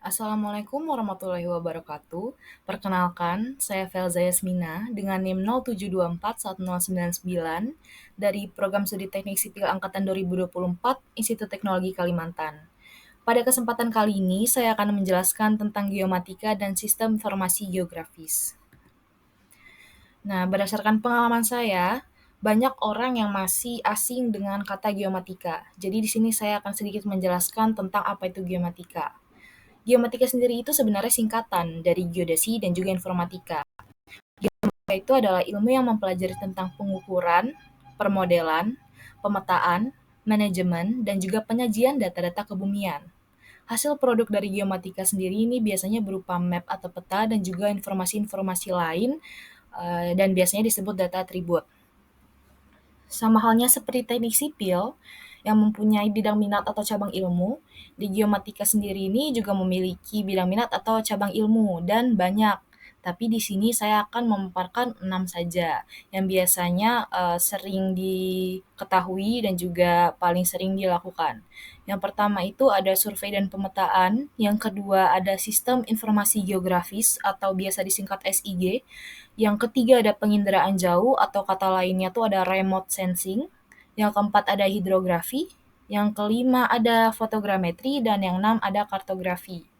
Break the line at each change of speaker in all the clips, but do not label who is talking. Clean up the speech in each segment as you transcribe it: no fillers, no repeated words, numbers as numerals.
Assalamualaikum warahmatullahi wabarakatuh. Perkenalkan, saya Felza Yasmina dengan NIM 07241099 dari Program Studi Teknik Sipil Angkatan 2024 Institut Teknologi Kalimantan. Pada kesempatan kali ini, saya akan menjelaskan tentang geomatika dan sistem informasi geografis. Nah, berdasarkan pengalaman saya, banyak orang yang masih asing dengan kata geomatika. Jadi di sini saya akan sedikit menjelaskan tentang apa itu geomatika. Geomatika sendiri itu sebenarnya singkatan dari geodesi dan juga informatika. Geomatika itu adalah ilmu yang mempelajari tentang pengukuran, permodelan, pemetaan, manajemen, dan juga penyajian data-data kebumian. Hasil produk dari geomatika sendiri ini biasanya berupa map atau peta dan juga informasi-informasi lain dan biasanya disebut data atribut. Sama halnya seperti teknik sipil yang mempunyai bidang minat atau cabang ilmu, di geomatika sendiri ini juga memiliki bidang minat atau cabang ilmu dan banyak. Tapi di sini saya akan memaparkan 6 saja yang biasanya sering diketahui dan juga paling sering dilakukan. Yang pertama itu ada survei dan pemetaan, yang kedua ada sistem informasi geografis atau biasa disingkat SIG, yang ketiga ada penginderaan jauh atau kata lainnya tuh ada remote sensing. Yang keempat ada hidrografi. Yang kelima ada fotogrametri dan yang enam ada kartografi.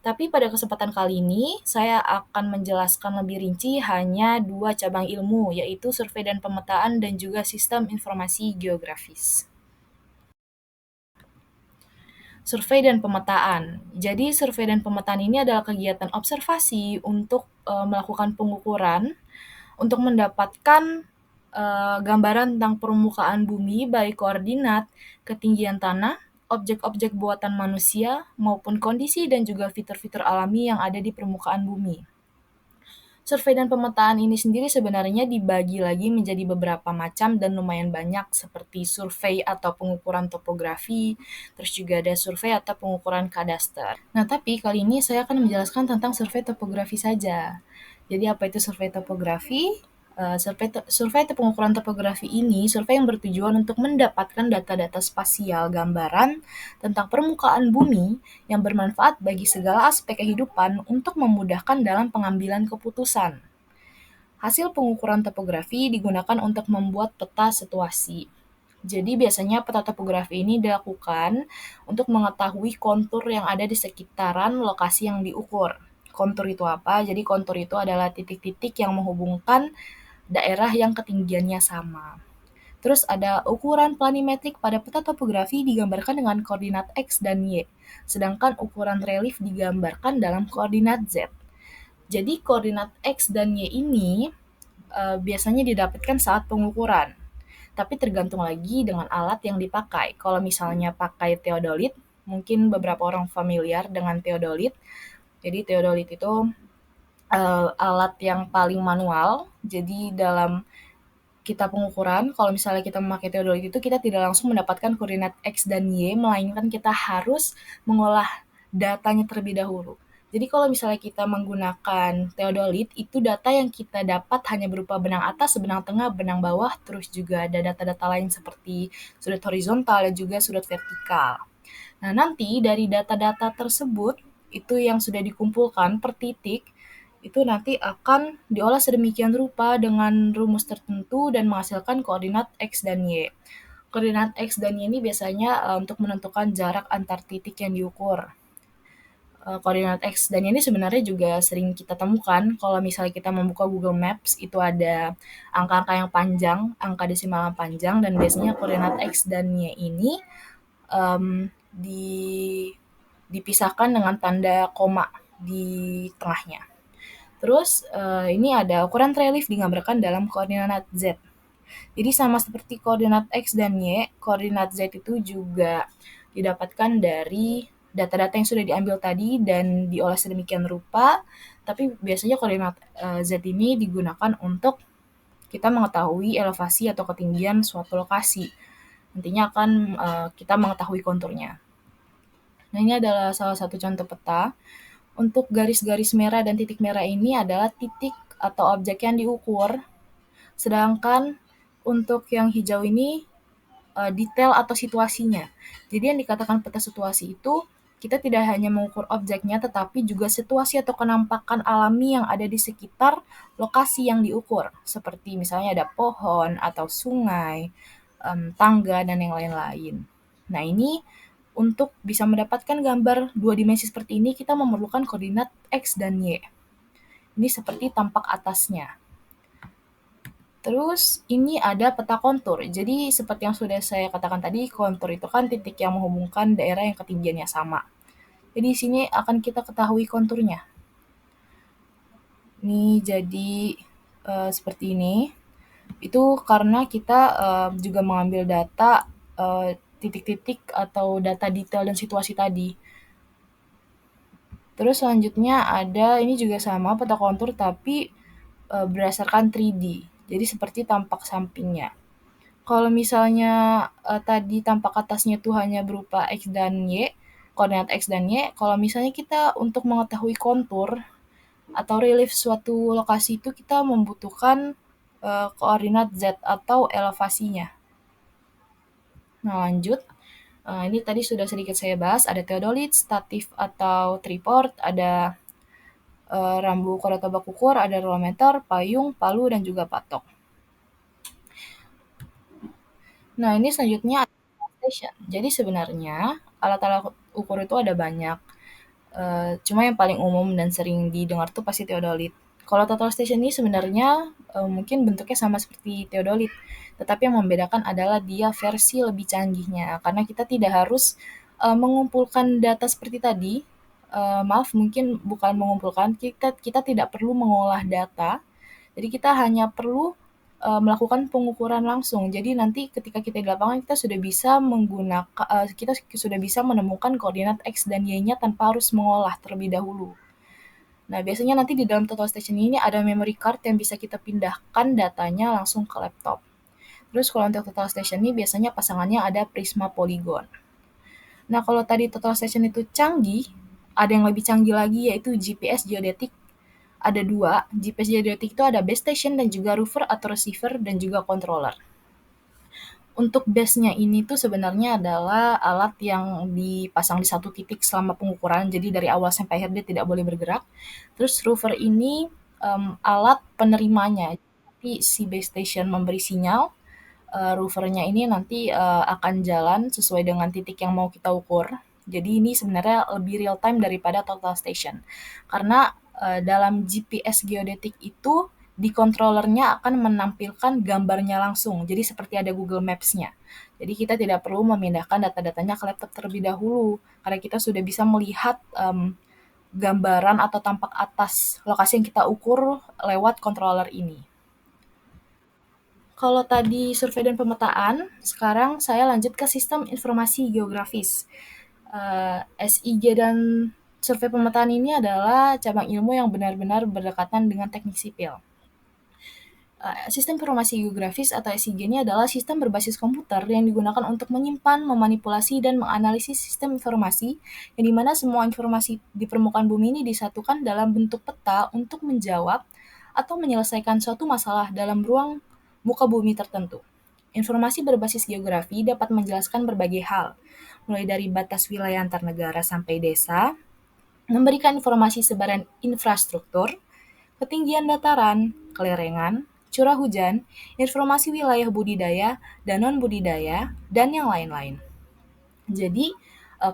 Tapi pada kesempatan kali ini saya akan menjelaskan lebih rinci hanya dua cabang ilmu, yaitu survei dan pemetaan dan juga sistem informasi geografis. Survei dan pemetaan. Jadi survei dan pemetaan ini adalah kegiatan observasi untuk melakukan pengukuran untuk mendapatkan gambaran tentang permukaan bumi, baik koordinat, ketinggian tanah, objek-objek buatan manusia, maupun kondisi dan juga fitur-fitur alami yang ada di permukaan bumi. Survei dan pemetaan ini sendiri sebenarnya dibagi lagi menjadi beberapa macam dan lumayan banyak, seperti survei atau pengukuran topografi, terus juga ada survei atau pengukuran kadaster. Nah, tapi kali ini saya akan menjelaskan tentang survei topografi saja. Jadi apa itu survei topografi? Survei atau pengukuran topografi ini survei yang bertujuan untuk mendapatkan data-data spasial gambaran tentang permukaan bumi yang bermanfaat bagi segala aspek kehidupan untuk memudahkan dalam pengambilan keputusan. Hasil pengukuran topografi digunakan untuk membuat peta situasi. Jadi biasanya peta topografi ini dilakukan untuk mengetahui kontur yang ada di sekitaran lokasi yang diukur. Kontur itu apa? Jadi kontur itu adalah titik-titik yang menghubungkan daerah yang ketinggiannya sama. Terus ada ukuran planimetrik pada peta topografi digambarkan dengan koordinat X dan Y, sedangkan ukuran relief digambarkan dalam koordinat Z. Jadi koordinat X dan Y ini biasanya didapatkan saat pengukuran, tapi tergantung lagi dengan alat yang dipakai. Kalau misalnya pakai teodolit, mungkin beberapa orang familiar dengan teodolit. Jadi teodolit itu alat yang paling manual. Jadi dalam kita pengukuran, kalau misalnya kita memakai teodolit itu kita tidak langsung mendapatkan koordinat X dan Y, melainkan kita harus mengolah datanya terlebih dahulu. Jadi kalau misalnya kita menggunakan teodolit, itu data yang kita dapat hanya berupa benang atas, benang tengah, benang bawah, terus juga ada data-data lain seperti sudut horizontal dan juga sudut vertikal. Nah, nanti dari data-data tersebut, itu yang sudah dikumpulkan per titik, itu nanti akan diolah sedemikian rupa dengan rumus tertentu dan menghasilkan koordinat X dan Y. Koordinat X dan Y ini biasanya untuk menentukan jarak antar titik yang diukur. Koordinat X dan Y ini sebenarnya juga sering kita temukan kalau misalnya kita membuka Google Maps, itu ada angka-angka yang panjang, angka desimal yang panjang, dan biasanya koordinat X dan Y ini dipisahkan dengan tanda koma di tengahnya. Terus ini ada ukuran relief digambarkan dalam koordinat Z. Jadi sama seperti koordinat X dan Y, koordinat Z itu juga didapatkan dari data-data yang sudah diambil tadi dan diolah sedemikian rupa, tapi biasanya koordinat Z ini digunakan untuk kita mengetahui elevasi atau ketinggian suatu lokasi. Nantinya akan kita mengetahui konturnya. Nah, ini adalah salah satu contoh peta. Untuk garis-garis merah dan titik merah ini adalah titik atau objek yang diukur, sedangkan untuk yang hijau ini detail atau situasinya. Jadi yang dikatakan peta situasi itu kita tidak hanya mengukur objeknya, tetapi juga situasi atau kenampakan alami yang ada di sekitar lokasi yang diukur, seperti misalnya ada pohon atau sungai, tangga, dan yang lain-lain. Nah, ini untuk bisa mendapatkan gambar dua dimensi seperti ini, kita memerlukan koordinat X dan Y. Ini seperti tampak atasnya. Terus ini ada peta kontur. Jadi seperti yang sudah saya katakan tadi, kontur itu kan titik yang menghubungkan daerah yang ketinggiannya sama. Jadi di sini akan kita ketahui konturnya. Ini jadi seperti ini. Itu karena kita juga mengambil data titik-titik atau data detail dan situasi tadi. Terus selanjutnya ada ini juga sama peta kontur tapi berdasarkan 3D. Jadi seperti tampak sampingnya. Kalau misalnya tadi tampak atasnya tuh hanya berupa X dan Y, koordinat X dan Y, kalau misalnya kita untuk mengetahui kontur atau relief suatu lokasi itu kita membutuhkan koordinat Z atau elevasinya. Nah lanjut, ini tadi sudah sedikit saya bahas, ada theodolit, statif atau tripod, ada rambu koda tebak ukur, ada rulometer, payung, palu, dan juga patok. Nah ini selanjutnya station. Jadi sebenarnya alat-alat ukur itu ada banyak. Cuma yang paling umum dan sering didengar tuh pasti teodolit. Kalau total station ini sebenarnya mungkin bentuknya sama seperti teodolit, tetapi yang membedakan adalah dia versi lebih canggihnya. Karena kita tidak harus mengumpulkan data seperti tadi. Maaf, mungkin bukan mengumpulkan, kita tidak perlu mengolah data. Jadi kita hanya perlu melakukan pengukuran langsung. Jadi nanti ketika kita di lapangan kita sudah bisa menggunakan kita sudah bisa menemukan koordinat X dan Y-nya tanpa harus mengolah terlebih dahulu. Nah, biasanya nanti di dalam total station ini ada memory card yang bisa kita pindahkan datanya langsung ke laptop. Terus kalau untuk total station ini biasanya pasangannya ada Prisma Polygon. Nah, kalau tadi total station itu canggih, ada yang lebih canggih lagi yaitu GPS geodetik. Ada dua, GPS geodetik itu ada base station dan juga rover atau receiver dan juga controller. Untuk base-nya ini tuh sebenarnya adalah alat yang dipasang di satu titik selama pengukuran, jadi dari awal sampai akhir dia tidak boleh bergerak. Terus rover ini alat penerimanya, jadi si base station memberi sinyal, rovernya ini nanti akan jalan sesuai dengan titik yang mau kita ukur. Jadi ini sebenarnya lebih real time daripada total station. Karena dalam GPS geodetik itu di controllernya akan menampilkan gambarnya langsung. Jadi seperti ada Google Maps-nya. Jadi kita tidak perlu memindahkan data-datanya ke laptop terlebih dahulu karena kita sudah bisa melihat gambaran atau tampak atas lokasi yang kita ukur lewat controller ini. Kalau tadi survei dan pemetaan, sekarang saya lanjut ke sistem informasi geografis. SIG dan survei pemetaan ini adalah cabang ilmu yang benar-benar berdekatan dengan teknik sipil. Sistem informasi geografis atau SIG ini adalah sistem berbasis komputer yang digunakan untuk menyimpan, memanipulasi, dan menganalisis sistem informasi, yang dimana semua informasi di permukaan bumi ini disatukan dalam bentuk peta untuk menjawab atau menyelesaikan suatu masalah dalam ruang muka bumi tertentu. Informasi berbasis geografi dapat menjelaskan berbagai hal, mulai dari batas wilayah antar negara sampai desa, memberikan informasi sebaran infrastruktur, ketinggian dataran, kelerengan, curah hujan, informasi wilayah budidaya dan non-budidaya, dan yang lain-lain. Jadi,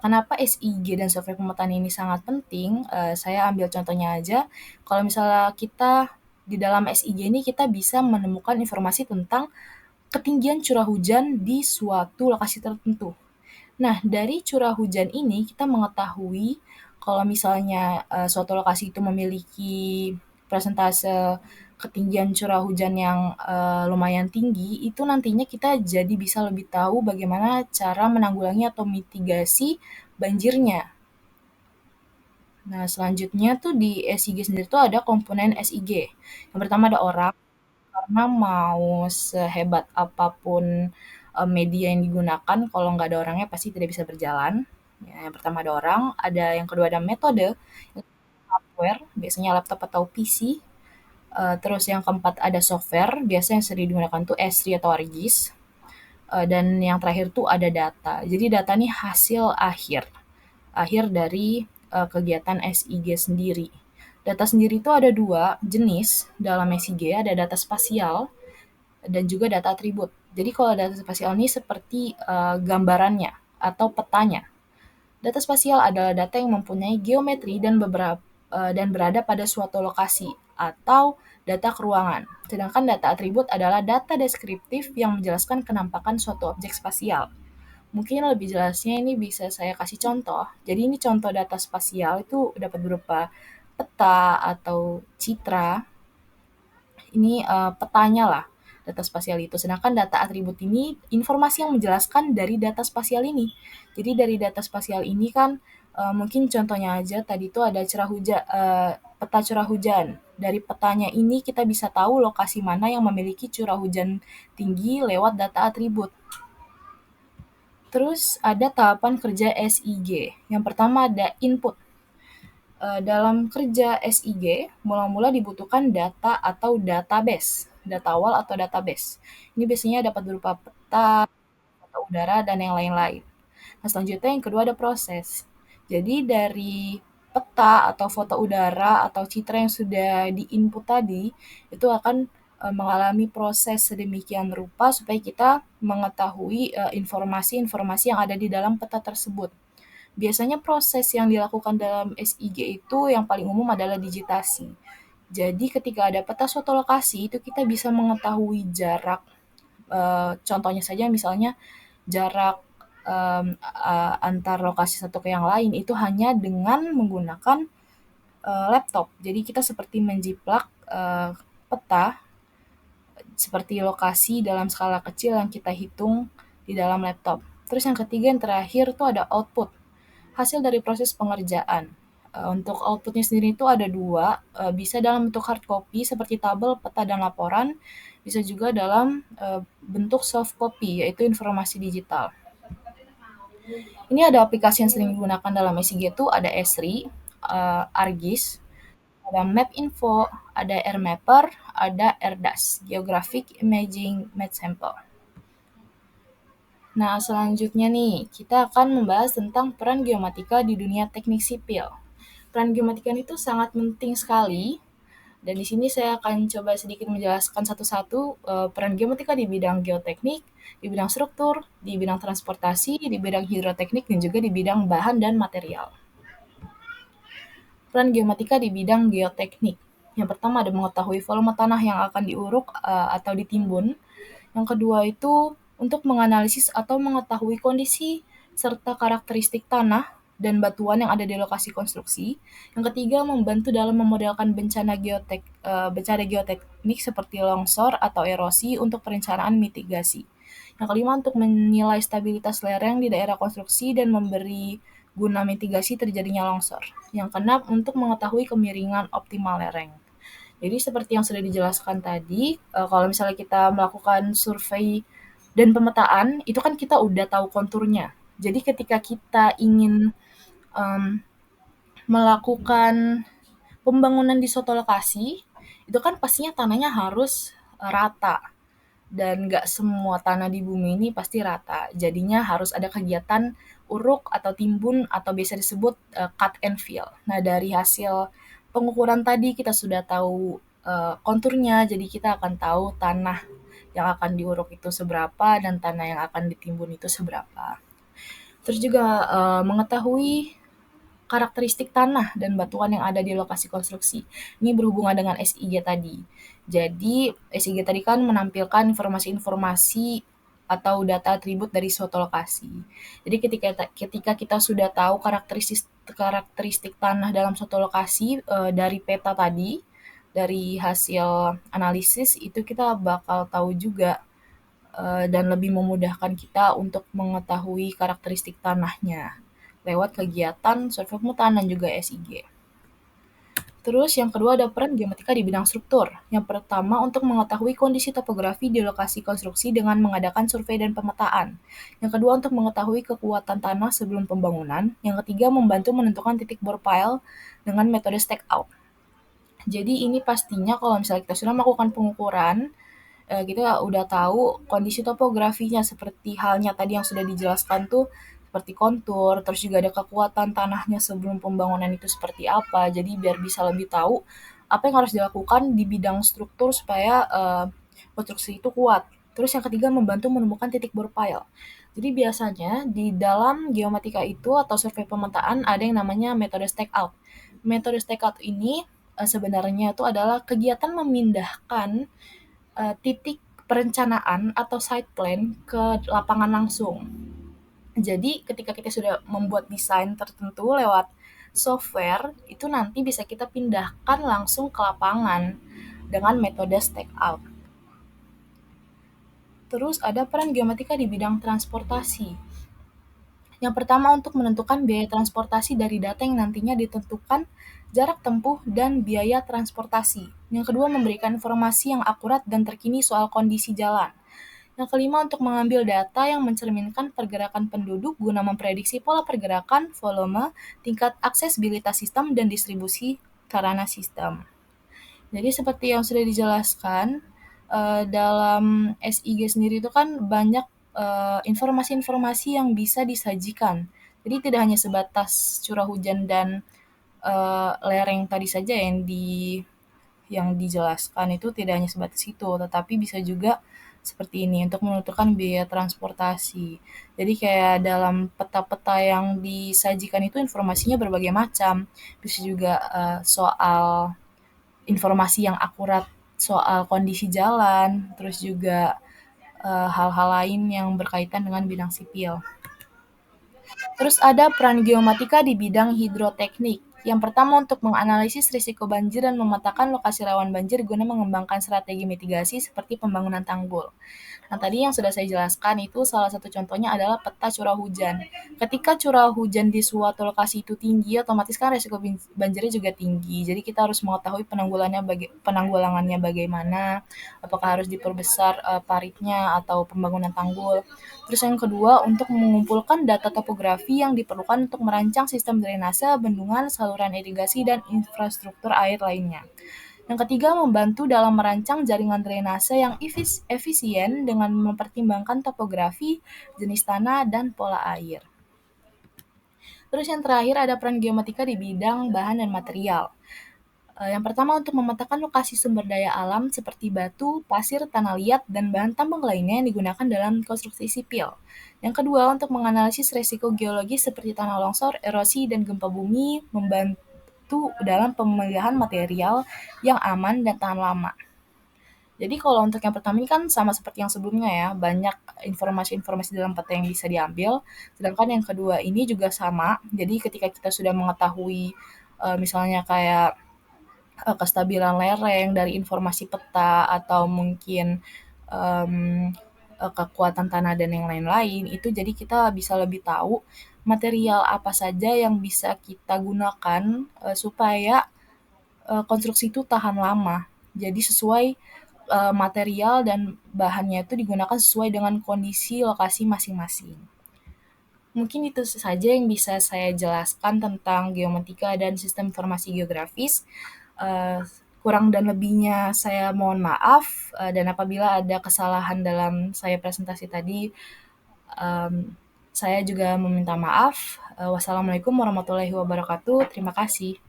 kenapa SIG dan survei pemetaan ini sangat penting? Saya ambil contohnya aja. Kalau misalnya kita di dalam SIG ini kita bisa menemukan informasi tentang ketinggian curah hujan di suatu lokasi tertentu. Nah, dari curah hujan ini kita mengetahui kalau misalnya suatu lokasi itu memiliki persentase ketinggian curah hujan yang lumayan tinggi, itu nantinya kita jadi bisa lebih tahu bagaimana cara menanggulangi atau mitigasi banjirnya. Nah, selanjutnya tuh di SIG sendiri tuh ada komponen SIG. Yang pertama ada orang, karena mau sehebat apapun media yang digunakan, kalau nggak ada orangnya pasti tidak bisa berjalan. Ya, yang pertama ada orang, yang kedua ada metode, hardware, biasanya laptop atau PC. Terus yang keempat ada software, biasanya yang sering digunakan tuh Esri atau ArcGIS. Dan yang terakhir tuh ada data. Jadi data ini hasil akhir akhir dari kegiatan SIG sendiri. Data sendiri itu ada dua jenis dalam SIG, ada data spasial dan juga data atribut. Jadi kalau data spasial ini seperti gambarannya atau petanya. Data spasial adalah data yang mempunyai geometri dan berada pada suatu lokasi atau data keruangan. Sedangkan data atribut adalah data deskriptif yang menjelaskan kenampakan suatu objek spasial. Mungkin lebih jelasnya ini bisa saya kasih contoh. Jadi ini contoh data spasial itu dapat berupa peta atau citra. Ini petanya lah, data spasial itu. Sedangkan data atribut ini informasi yang menjelaskan dari data spasial ini. Jadi dari data spasial ini kan mungkin contohnya aja tadi itu ada peta curah hujan. Dari petanya ini kita bisa tahu lokasi mana yang memiliki curah hujan tinggi lewat data atribut. Terus ada tahapan kerja SIG. Yang pertama ada input. Dalam kerja SIG, mula-mula dibutuhkan data atau database, data awal atau database. Ini biasanya dapat berupa peta, data udara, dan yang lain-lain. Nah, selanjutnya yang kedua ada proses. Jadi dari peta atau foto udara atau citra yang sudah di-input tadi, itu akan mengalami proses sedemikian rupa supaya kita mengetahui informasi-informasi yang ada di dalam peta tersebut. Biasanya proses yang dilakukan dalam SIG itu yang paling umum adalah digitasi. Jadi ketika ada peta suatu lokasi, itu kita bisa mengetahui jarak, contohnya saja misalnya jarak antar lokasi satu ke yang lain itu hanya dengan menggunakan laptop. Jadi kita seperti menjiplak peta seperti lokasi dalam skala kecil yang kita hitung di dalam laptop. Terus yang ketiga yang terakhir itu ada output, hasil dari proses pengerjaan. Untuk outputnya sendiri itu ada dua, bisa dalam bentuk hard copy seperti tabel, peta, dan laporan, bisa juga dalam bentuk soft copy, yaitu informasi digital. Ini ada aplikasi yang sering digunakan dalam SIG itu ada Esri, ArcGIS, ada MapInfo, ada AirMapper, ada AirDAS, Geographic Imaging Map Sample. Nah, selanjutnya nih, kita akan membahas tentang peran geomatika di dunia teknik sipil. Peran geomatika itu sangat penting sekali, dan di sini saya akan coba sedikit menjelaskan satu-satu peran geomatika di bidang geoteknik, di bidang struktur, di bidang transportasi, di bidang hidroteknik, dan juga di bidang bahan dan material. Peran geomatika di bidang geoteknik. Yang pertama ada mengetahui volume tanah yang akan diuruk atau ditimbun. Yang kedua itu untuk menganalisis atau mengetahui kondisi serta karakteristik tanah dan batuan yang ada di lokasi konstruksi. Yang ketiga, membantu dalam memodelkan bencana geoteknik seperti longsor atau erosi untuk perencanaan mitigasi. Yang kelima, untuk menilai stabilitas lereng di daerah konstruksi dan memberi guna mitigasi terjadinya longsor. Yang keenam, untuk mengetahui kemiringan optimal lereng. Jadi seperti yang sudah dijelaskan tadi, kalau misalnya kita melakukan survei dan pemetaan, itu kan kita udah tahu konturnya. Jadi ketika kita ingin melakukan pembangunan di suatu lokasi, itu kan pastinya tanahnya harus rata. Dan nggak semua tanah di bumi ini pasti rata. Jadinya harus ada kegiatan uruk atau timbun atau biasa disebut cut and fill. Nah, dari hasil pengukuran tadi kita sudah tahu konturnya, jadi kita akan tahu tanah yang akan diuruk itu seberapa dan tanah yang akan ditimbun itu seberapa. Terus juga mengetahui karakteristik tanah dan batuan yang ada di lokasi konstruksi. Ini berhubungan dengan SIG tadi. Jadi SIG tadi kan menampilkan informasi-informasi atau data atribut dari suatu lokasi. Jadi ketika kita sudah tahu karakteristik tanah dalam suatu lokasi dari peta tadi, dari hasil analisis itu kita bakal tahu juga dan lebih memudahkan kita untuk mengetahui karakteristik tanahnya lewat kegiatan survei permukaan dan juga SIG. Terus yang kedua ada peran geomatika di bidang struktur. Yang pertama untuk mengetahui kondisi topografi di lokasi konstruksi dengan mengadakan survei dan pemetaan. Yang kedua untuk mengetahui kekuatan tanah sebelum pembangunan. Yang ketiga membantu menentukan titik bore pile dengan metode stake out. Jadi ini pastinya kalau misalnya kita sudah melakukan pengukuran, kita udah tahu kondisi topografinya seperti halnya tadi yang sudah dijelaskan tuh seperti kontur, terus juga ada kekuatan tanahnya sebelum pembangunan itu seperti apa. Jadi biar bisa lebih tahu apa yang harus dilakukan di bidang struktur supaya konstruksi itu kuat. Terus yang ketiga membantu menemukan titik bor pile. Jadi biasanya di dalam geomatika itu atau survei pemetaan ada yang namanya metode stakeout. Metode stakeout ini sebenarnya itu adalah kegiatan memindahkan titik perencanaan atau site plan ke lapangan langsung. Jadi ketika kita sudah membuat desain tertentu lewat software, itu nanti bisa kita pindahkan langsung ke lapangan dengan metode stakeout. Terus ada peran geomatika di bidang transportasi. Yang pertama untuk menentukan biaya transportasi dari data yang nantinya ditentukan jarak tempuh dan biaya transportasi. Yang kedua memberikan informasi yang akurat dan terkini soal kondisi jalan. Yang kelima untuk mengambil data yang mencerminkan pergerakan penduduk guna memprediksi pola pergerakan, volume, tingkat aksesibilitas sistem, dan distribusi sarana sistem. Jadi seperti yang sudah dijelaskan, dalam SIG sendiri itu kan banyak informasi-informasi yang bisa disajikan. Jadi tidak hanya sebatas curah hujan dan lereng tadi saja yang dijelaskan itu tidak hanya sebatas itu, tetapi bisa juga seperti ini untuk menentukan biaya transportasi. Jadi kayak dalam peta-peta yang disajikan itu informasinya berbagai macam. Bisa juga soal informasi yang akurat soal kondisi jalan, terus juga hal-hal lain yang berkaitan dengan bidang sipil. Terus ada peran geomatika di bidang hidroteknik. Yang pertama untuk menganalisis risiko banjir dan memetakan lokasi rawan banjir guna mengembangkan strategi mitigasi seperti pembangunan tanggul. Nah, tadi yang sudah saya jelaskan itu salah satu contohnya adalah peta curah hujan. Ketika curah hujan di suatu lokasi itu tinggi, otomatis kan risiko banjirnya juga tinggi. Jadi kita harus mengetahui penanggulangannya bagaimana, apakah harus diperbesar paritnya atau pembangunan tanggul. Terus yang kedua, untuk mengumpulkan data topografi yang diperlukan untuk merancang sistem drainase, bendungan, saluran irigasi, dan infrastruktur air lainnya. Yang ketiga, membantu dalam merancang jaringan drainase yang efisien dengan mempertimbangkan topografi, jenis tanah, dan pola air. Terus yang terakhir ada peran geomatika di bidang bahan dan material. Yang pertama untuk memetakan lokasi sumber daya alam seperti batu, pasir, tanah liat, dan bahan tambang lainnya yang digunakan dalam konstruksi sipil. Yang kedua untuk menganalisis resiko geologis seperti tanah longsor, erosi, dan gempa bumi, membantu dalam pemilihan material yang aman dan tahan lama. Jadi kalau untuk yang pertama ini kan sama seperti yang sebelumnya ya, banyak informasi-informasi dalam peta yang bisa diambil. Sedangkan yang kedua ini juga sama. Jadi ketika kita sudah mengetahui misalnya kayak kestabilan lereng dari informasi peta atau mungkin kekuatan tanah dan yang lain-lain, itu jadi kita bisa lebih tahu material apa saja yang bisa kita gunakan supaya konstruksi itu tahan lama. Jadi sesuai material dan bahannya itu digunakan sesuai dengan kondisi lokasi masing-masing. Mungkin itu saja yang bisa saya jelaskan tentang geomatika dan sistem informasi geografis. Uh, Kurang dan lebihnya saya mohon maaf, dan apabila ada kesalahan dalam saya presentasi tadi, um, saya juga meminta maaf. Wassalamualaikum warahmatullahi wabarakatuh. Terima kasih.